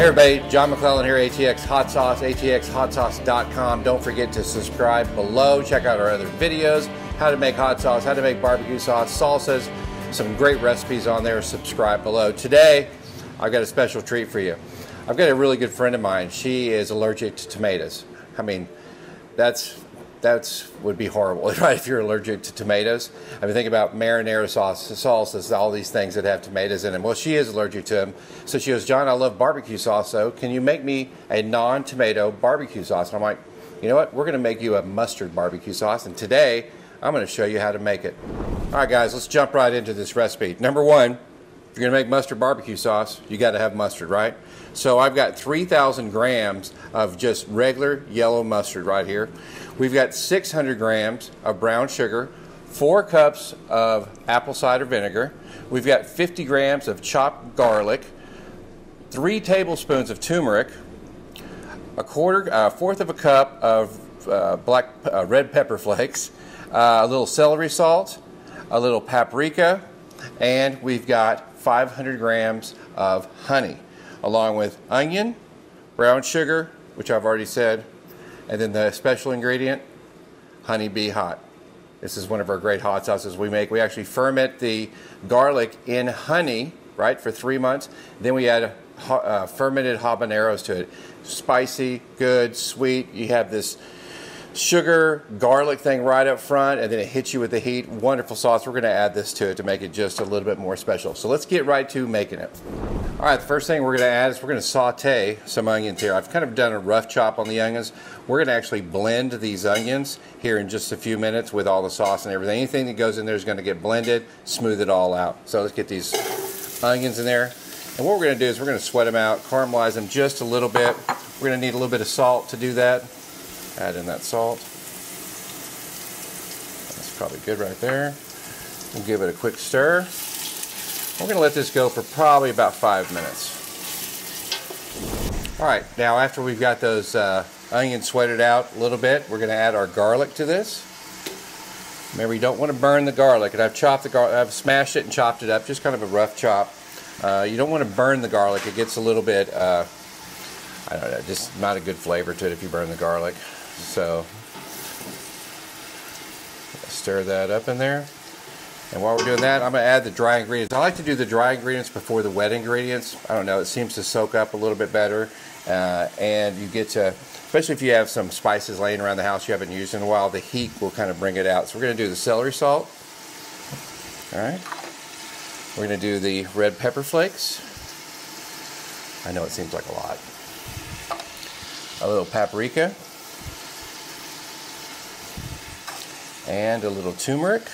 everybody, John McClellan here, ATX Hot Sauce, atxhotsauce.com. Don't forget to subscribe below. Check out our other videos, how to make hot sauce, how to make barbecue sauce, salsas, some great recipes on there. Subscribe below. Today, I've got a special treat for you. I've got a really good friend of mine. She is allergic to tomatoes. I mean, that's would be horrible, right, if you're allergic to tomatoes. I mean, think about marinara sauce, salsas, all these things that have tomatoes in them. Well, she is allergic to them. So she goes, John, I love barbecue sauce, so can you make me a non-tomato barbecue sauce? And I'm like, you know what? We're going to make you a mustard barbecue sauce, and today I'm going to show you how to make it. All right, guys, let's jump right into this recipe. Number one, if you're going to make mustard barbecue sauce, you got to have mustard, right? So I've got 3,000 grams of just regular yellow mustard right here. We've got 600 grams of brown sugar, 4 cups of apple cider vinegar. We've got 50 grams of chopped garlic, 3 tablespoons of turmeric, a fourth of a cup of red pepper flakes, a little celery salt, a little paprika, and we've got 500 grams of honey, along with onion, brown sugar, which I've already said, and then the special ingredient, Honey Bee Hot. This is one of our great hot sauces we make. We actually ferment the garlic in honey, right, for 3 months. Then we add fermented habaneros to it. Spicy, good, sweet. You have this sugar, garlic thing right up front, and then it hits you with the heat. Wonderful sauce. We're going to add this to it to make it just a little bit more special. So let's get right to making it. All right, the first thing we're going to add is we're going to saute some onions here. I've kind of done a rough chop on the onions. We're going to actually blend these onions here in just a few minutes with all the sauce and everything. Anything that goes in there is going to get blended, smooth it all out. So let's get these onions in there. And what we're going to do is we're going to sweat them out, caramelize them just a little bit. We're going to need a little bit of salt to do that. Add in that salt. That's probably good right there. We'll give it a quick stir. We're going to let this go for probably about 5 minutes. All right, now after we've got those onions sweated out a little bit, we're going to add our garlic to this. Remember, you don't want to burn the garlic, and I've chopped the garlic. I've smashed it and chopped it up, just kind of a rough chop. You don't want to burn the garlic. It gets a little bit, I don't know, just not a good flavor to it if you burn the garlic. So stir that up in there. And while we're doing that, I'm going to add the dry ingredients. I like to do the dry ingredients before the wet ingredients. I don't know, it seems to soak up a little bit better. And you get to, especially if you have some spices laying around the house you haven't used in a while, the heat will kind of bring it out. So we're going to do the celery salt. All right. We're going to do the red pepper flakes. I know it seems like a lot. A little paprika. And a little turmeric.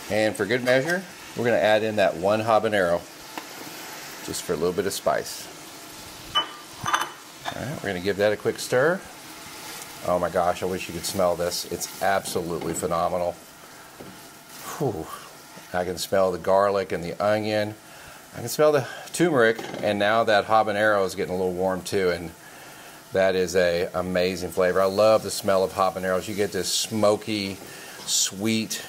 And for good measure, we're going to add in that 1 habanero, just for a little bit of spice. All right, we're going to give that a quick stir. Oh my gosh, I wish you could smell this. It's absolutely phenomenal. Whew. I can smell the garlic and the onion. I can smell the turmeric, and now that habanero is getting a little warm too, and that is an amazing flavor. I love the smell of habaneros. You get this smoky, sweet.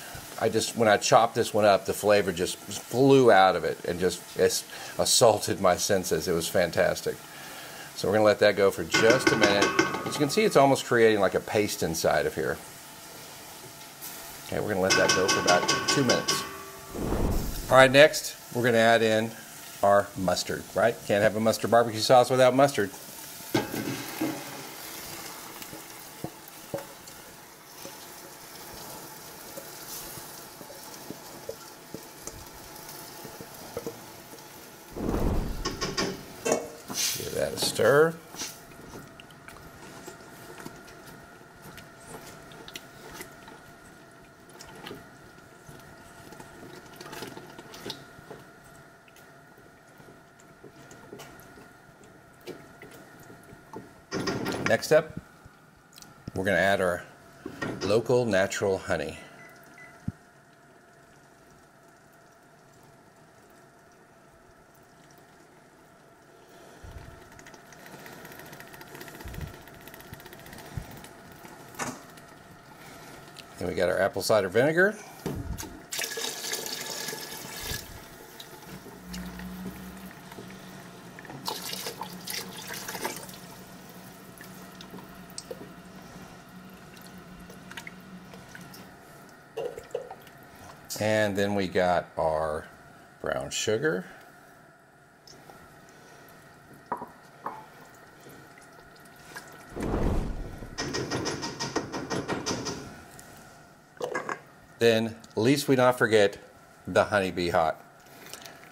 When I chopped this one up, the flavor just flew out of it and just assaulted my senses. It was fantastic. So we're going to let that go for just a minute. As you can see, it's almost creating like a paste inside of here. Okay, we're going to let that go for about 2 minutes. All right, next, we're going to add in our mustard, right? Can't have a mustard barbecue sauce without mustard. Give that a stir. Next up, we're going to add our local natural honey. Then we got our apple cider vinegar. And then we got our brown sugar. Then, least we not forget the honeybee hot.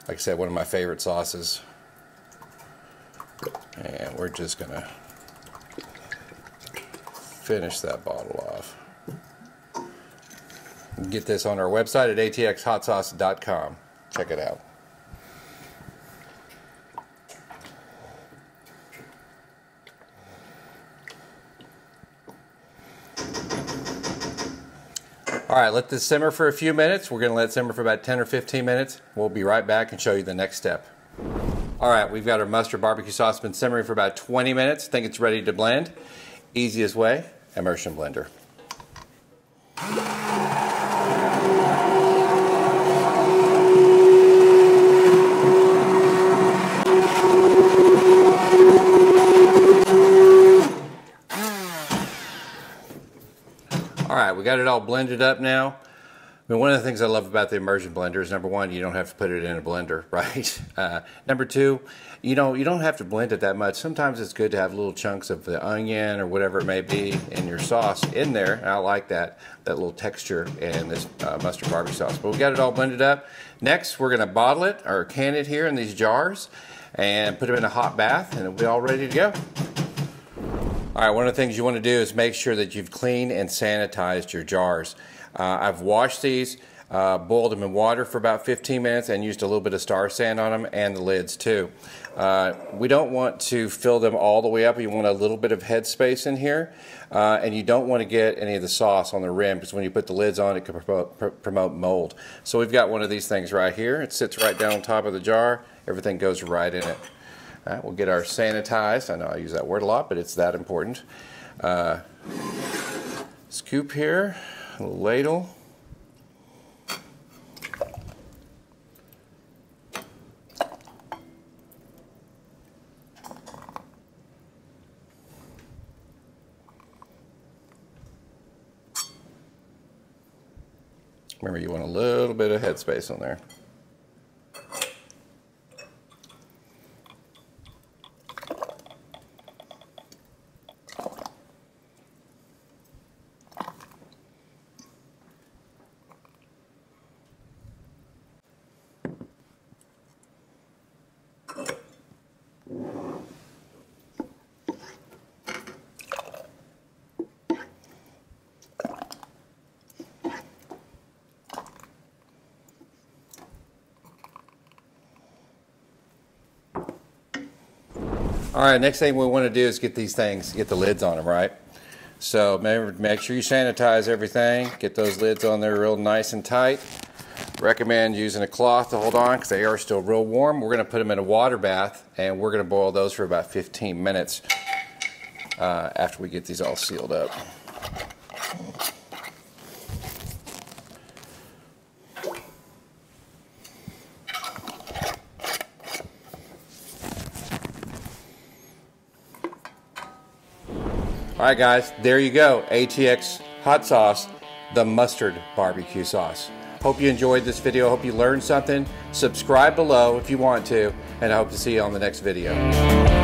Like I said, one of my favorite sauces. And we're just gonna finish that bottle off. Get this on our website at atxhotsauce.com. Check it out. All right, let this simmer for a few minutes. We're going to let it simmer for about 10 or 15 minutes. We'll be right back and show you the next step. All right, we've got our mustard barbecue sauce been simmering for about 20 minutes. Think it's ready to blend. Easiest way, immersion blender. All right, we got it all blended up now. I mean, one of the things I love about the immersion blender is, number one, you don't have to put it in a blender, right? Number two, you don't have to blend it that much. Sometimes it's good to have little chunks of the onion or whatever it may be in your sauce in there. And I like that little texture in this mustard barbecue sauce. But we got it all blended up. Next, we're gonna bottle it or can it here in these jars and put them in a hot bath, and it'll be all ready to go. All right, one of the things you want to do is make sure that you've cleaned and sanitized your jars. I've washed these, boiled them in water for about 15 minutes and used a little bit of Star San on them and the lids too. We don't want to fill them all the way up. You want a little bit of headspace in here, and you don't want to get any of the sauce on the rim, because when you put the lids on, it can promote mold. So we've got one of these things right here. It sits right down on top of the jar. Everything goes right in it. All right, we'll get our sanitized. I know I use that word a lot, but it's that important. Scoop here, a little ladle. Remember, you want a little bit of headspace on there. All right, next thing we want to do is get these things, get the lids on them, right? So make sure you sanitize everything, get those lids on there real nice and tight. Recommend using a cloth to hold on, because they are still real warm. We're going to put them in a water bath, and we're going to boil those for about 15 minutes after we get these all sealed up. All right, guys, there you go. ATX hot sauce, the mustard barbecue sauce. Hope you enjoyed this video. Hope you learned something. Subscribe below if you want to, and I hope to see you on the next video.